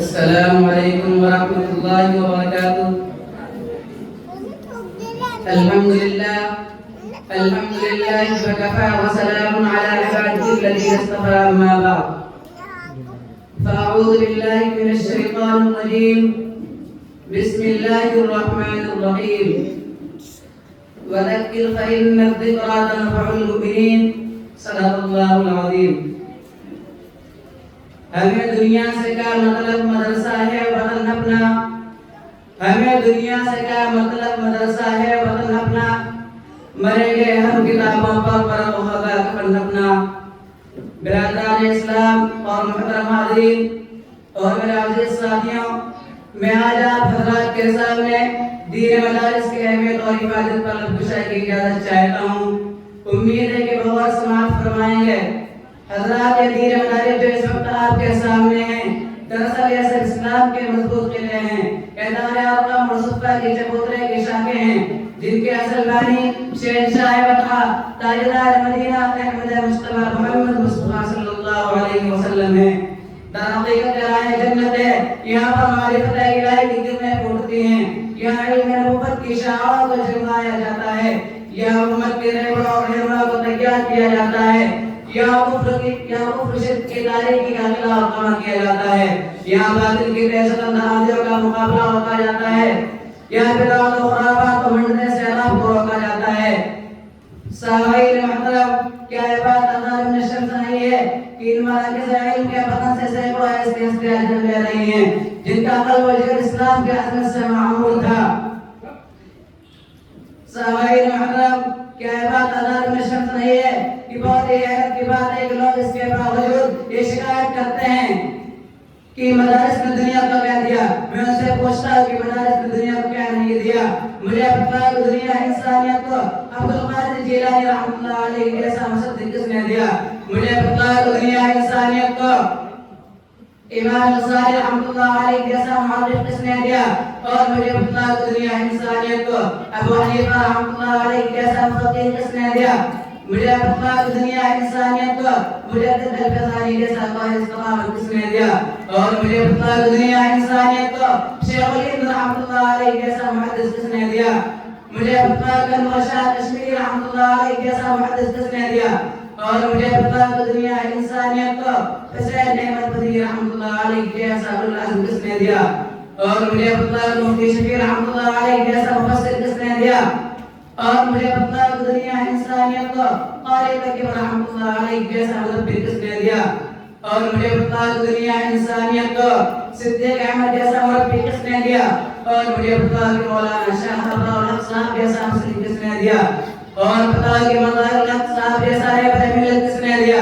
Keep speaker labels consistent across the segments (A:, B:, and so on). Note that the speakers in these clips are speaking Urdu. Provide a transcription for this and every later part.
A: السلام عليكم ورحمة الله وبركاته. الحمد لله وكفى وسلام على عباده الذين اصطفى أما بعد. فأعوذ بالله من الشيطان الرجيم. بسم الله الرحمن الرحيم. وذكر فإن الذكرى تنفع المؤمنين. صدق الله العظيم. ہمیں دنیا سے کیا مطلب مدرسہ ہے وطن اپنا. ہمیں دنیا سے کیا مطلب مدرسہ ہے وطن اپنا. مریں گے ہم کتابوں پر فرق ہوگا کفن اپنا. برادران اسلام اور محترم حاضرین اور میرے عزیز ساتھیوں، میں آج آپ حضرات کے سامنے دین مدارس کی اہمیت اور حفاظت پر لفظ گوشائی کی اجازت چاہتا ہوں. امید ہے کہ بغور سماعت فرمائیں گے. حضرات، یہ دین مدارس جو اس وقت آپ کے سامنے ہیں دراصل یہ سب اسلام کے مضبوط قلعے ہیں. ادارے ارقام اور صفہ کی چبوترے کی شاخیں ہیں جن کے اصل بانی شہنشاہ وطن تاجدار مدینہ احمد مصطفیٰ محمد مصطفیٰ صلی اللہ علیہ وسلم ہیں. در حقیقت راہ جنت ہے. یہاں پر معرفت الہی کی کرنیں پھوٹتی ہیں. یہاں علم نبوت کی شعاعوں کو جگایا جاتا ہے. یہاں امت کے رہبروں اور رہنما کو تیار کیا جاتا ہے. یہاں کفر شرک کی تاریکی کا خلاف کام کیا جاتا ہے. یہاں باطل کی دہشت اندازیوں کا مقابلہ ہوتا جاتا ہے. یہاں بدعات و خرافات کو منڈنے سے عذاب کو روکا جاتا ہے. سامعین محترم، کیا یہ بات اللہ ابن شمس نہیں ہے کہ ان مراکز علم کے بدن سے سینکڑوں ایسے جنم لے رہی ہیں جن کا قلب و جگر اسلام کے عظمت سے معمول تھا. سامعین محترم، کیا یہ بات اللہ ابن شمس نہیں ہے کہ بہت ہی حیرت کی بات ہے کہ لوگ اس کے باوجود یہ شکایت کرتے ہیں کہ مدارس نے دنیا کو کیا دیا. میں ان سے پوچھتا ہوں کہ مدارس نے دنیا کو کیا نہیں دیا. مجھے پتہ ہے کہ دنیا انسانیت کو عبدالقادر جیلانی رحمۃ اللہ علیہ جیسا مصدق کس نے دیا. مجھے پتہ ہے کہ دنیا انسانیت کو امام غزالی رحمۃ اللہ علیہ جیسا محدث کس نے دیا. اور مجھے پتہ ہے کہ دنیا انسانیت کو ابو حنیفہ رحمۃ اللہ علیہ جیسا فقیہ کس نے دیا. مجھے پتہ ہے کہ دنیا انسانیت کو مجدد الفزاری جیسا قائد استقامت کس نے دیا. اور مجھے پتہ ہے کہ دنیا انسانیت کو شیخ الہند رحمۃ اللہ علیہ جیسا محدث کس نے دیا. مجھے پتہ ہے کہ انور شاہ کشمیری رحمۃ اللہ علیہ جیسا محدث کس نے دیا. اور مجھے پتہ ہے کہ دنیا انسانیت کو حسین احمد بدری رحمۃ اللہ علیہ جیسا العزم کس نے دیا. اور مجھے پتہ ہے کہ مفتی شفیع رحمۃ اللہ علیہ جیسا مفسر کس نے دیا. اور مجھے پتہ ہے کہ دنیا انسانیت کو قاری تقیب رحمۃ اللہ علیہ جیسا مدبر کس نے دیا. اور مجھے پتہ ہے کہ دنیا انسانیت کو صدیق احمد جیسا مربی کس نے دیا. اور مجھے پتہ ہے کہ مولانا شاہ الحق صاحب جیسا مسلم کس نے دیا. اور پتہ ہے کہ مظاہر الحق صاحب جیسا رہبر ملت کس نے دیا.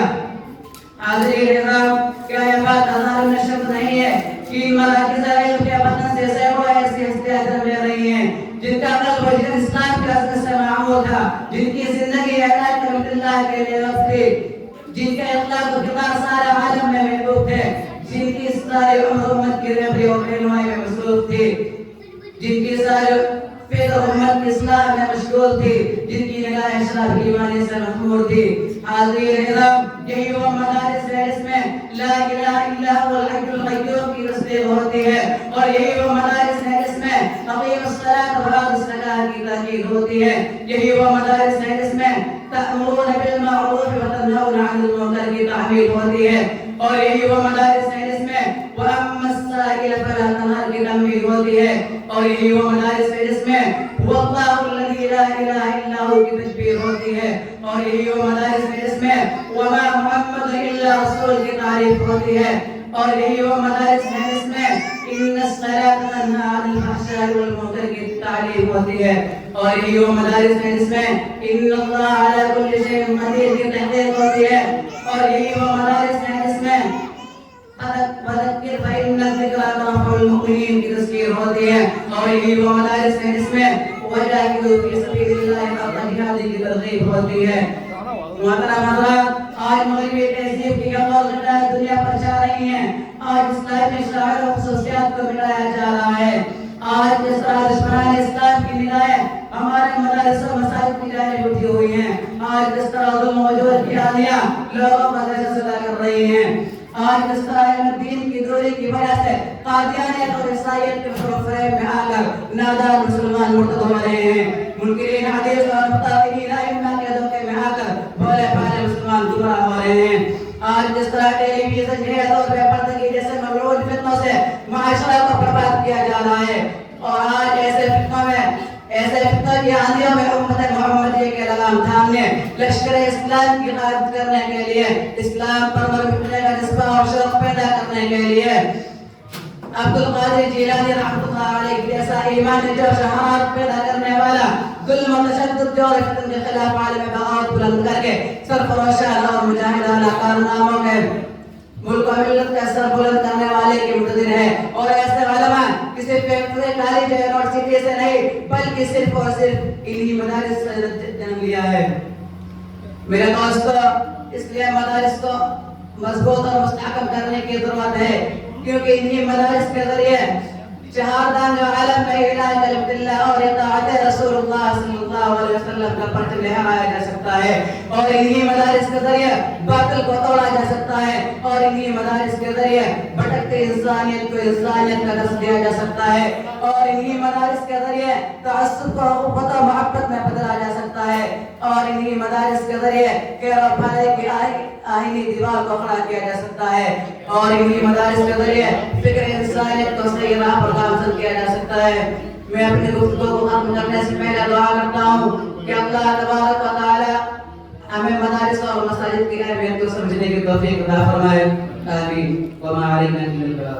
A: حاضرین اکرام، کیا یہ بات ہزار میں شک نہیں ہے کہ مراکز علم کے وطن سے سینکڑوں ایسی ہستیاں جنم لے رہی ہیں جن کا قلب و جگر اسلام کے عظمت سے معمور تھا، جن کی زندگی اعلان کرمت اللہ کے لیے وقف تھی، جن کا اخلاق و کردار سارے عالم میں محبوب تھے، جن کی ساری عمر امت کی رہبری اور رہنمائی میں مصروف تھی، جن کی ساری فکر امت کی اصلاح میں مشغول تھی، جن کی نگاہ اشراف ایمانی سے مخمور تھی. حاضرین اکرام، یہی وہ مدارس ہے جس میں لا الہ الا هو الحی القیوم کی تصدیق ہوتی ہے. اور یہی وہ مدارس ہے جس میں اقیم الصلاۃ و آتوا الزکاۃ کی تاکید ہوتی ہے. یہی وہ مدارس ہے جس میں تأمرون بالمعروف وتنهون عن المنکر کی تعمیل ہوتی ہے. اور یہی وہ مدارس ہے جس میں وَأَمَّا السَّائِلَ فَلَا تَنْهَرْ کی تعمیل ہوتی ہے. اور یہی وہ مدارس ہے جس میں وَاللَّهُ الَّذِي لَا إِلَٰهَ إِلَّا هُوَ کی تشبیہ ہوتی ہے. اور یہی وہ مدارس ہے جس میں وَمَا مُحَمَّدٌ إِلَّا رَسُولٌ کی تعریف ہوتی ہے. اور یہی وہ مدارس ہے جس میں إِنَّ الصَّلَاةَ تَنْهَىٰ عَنِ الْفَحْشَاءِ وَالْمُنكَرِ کی تعریف ہوتی ہے. اور یہی وہ مدارس ہے جس میں إِنَّ اللَّهَ عَلَىٰ كُلِّ شَيْءٍ قَدِيرٌ کی تحقیق ہوتی ہے. اور یہی وہ مدارس ہے جس میں وَذَكِّرْ فَإِنَّ الذِّكْرَىٰ تَنفَعُ الْمُؤْمِنِينَ کی تذکیر ہوتی ہے. اور یہی وہ مدارس ہے جس میں وَجَاهِدُوا فِي سَبِيلِ اللَّهِ حَقَّ جِهَادِهِ کی ترغیب ہوتی ہے. محترم حضرات، آج مغربی تہذیب کی کمزور غذائیں دنیا پر چھا رہی ہیں. آج اسلام میں شاعر و خصوصیات کو مٹایا جا رہا ہے. آج جس طرح دشمنان اسلام کی نگاہیں ہمارے مدارس و مساجد کی جانب اٹھی ہوئی ہیں، آج جس طرح ظلم و جور کی آندیاں لوگوں کا دل سے کر رہی ہیں، آج جس طرح علم دین کی دوری کی وجہ سے قادیانیت اور عیسائیت کے فریب میں آ کر نادان مسلمان مرتد ہو رہے ہیں، منکرین حدیث اور مطابقین ائمہ کے دھوکے میں آ کر بھولے بھالے مسلمان گمراہ ہو رہے ہیں، آج جس طرح ٹیلی ویژن جہیز اور بے پردگی جیسے مغلوط فتنوں سے معاشرہ کو برباد کیا جا رہا ہے، اور آج ایسے فتنوں کی آندھیوں میں امت محمدیہ کے لگام تھامنے لشکر اسلام کی قیادت کرنے کے لیے اسلام پر مرنے کا جذبہ اور شوق پیدا کرنے کے لیے عبد القادر جیلانی رحمۃ اللہ علیہ جیسا ایمان جو شہادت پیدا کرنے والا ظلم و تشدد جو فتن کے خلاف عالم بغاوت بلند کر کے سرفروشانہ اور مجاہدانہ کارناموں میں ملک و ملت کا سر بلند کرنے والے کے مقتدر ہے، اور ایسے علماء کسی فیکٹری کالج یونیورسٹی سے نہیں بلکہ صرف اور صرف انہی مدارس سے جنم لیا ہے۔ میرے دوستو، اس لیے مدارس کو مضبوط اور مستحکم کرنے کی ضرورت ہے، کیونکہ انہی مدارس کے ذریعے شہادان جو عالم میں الہ کلمۃ اللہ اور اطاعت رسول اللہ صلی اللہ علیہ وسلم کا پرچم لہرایا جا سکتا ہے، اور انہی مدارس کے ذریعے باطل کو توڑا جا سکتا ہے، اور انہی مدارس کے ذریعے بھٹکتے انسانیت کو انسانیت کا درس دیا جا سکتا ہے، اور انہی مدارس کے ذریعے تعصب کو محبت و محبت میں بدلا جا سکتا ہے، اور انہی مدارس کے ذریعے خیر اور بھلائی کی آئینی دیوار کو کھڑا کیا جا سکتا ہے، اور انہی مدارس کے ذریعے فکر انسانیت کو صحیح راہ پر گامزن کیا جا سکتا ہے۔ میں اپنی گفتگو کو ختم کرنے سے پہلے دعا کرتا ہوں کہ اللہ تبارک و تعالی ہمیں مدارس اور مساجد کی اہمیت کو سمجھنے کی توفیق عطا فرمائے، آمین۔ وما علینا الا البلاغ۔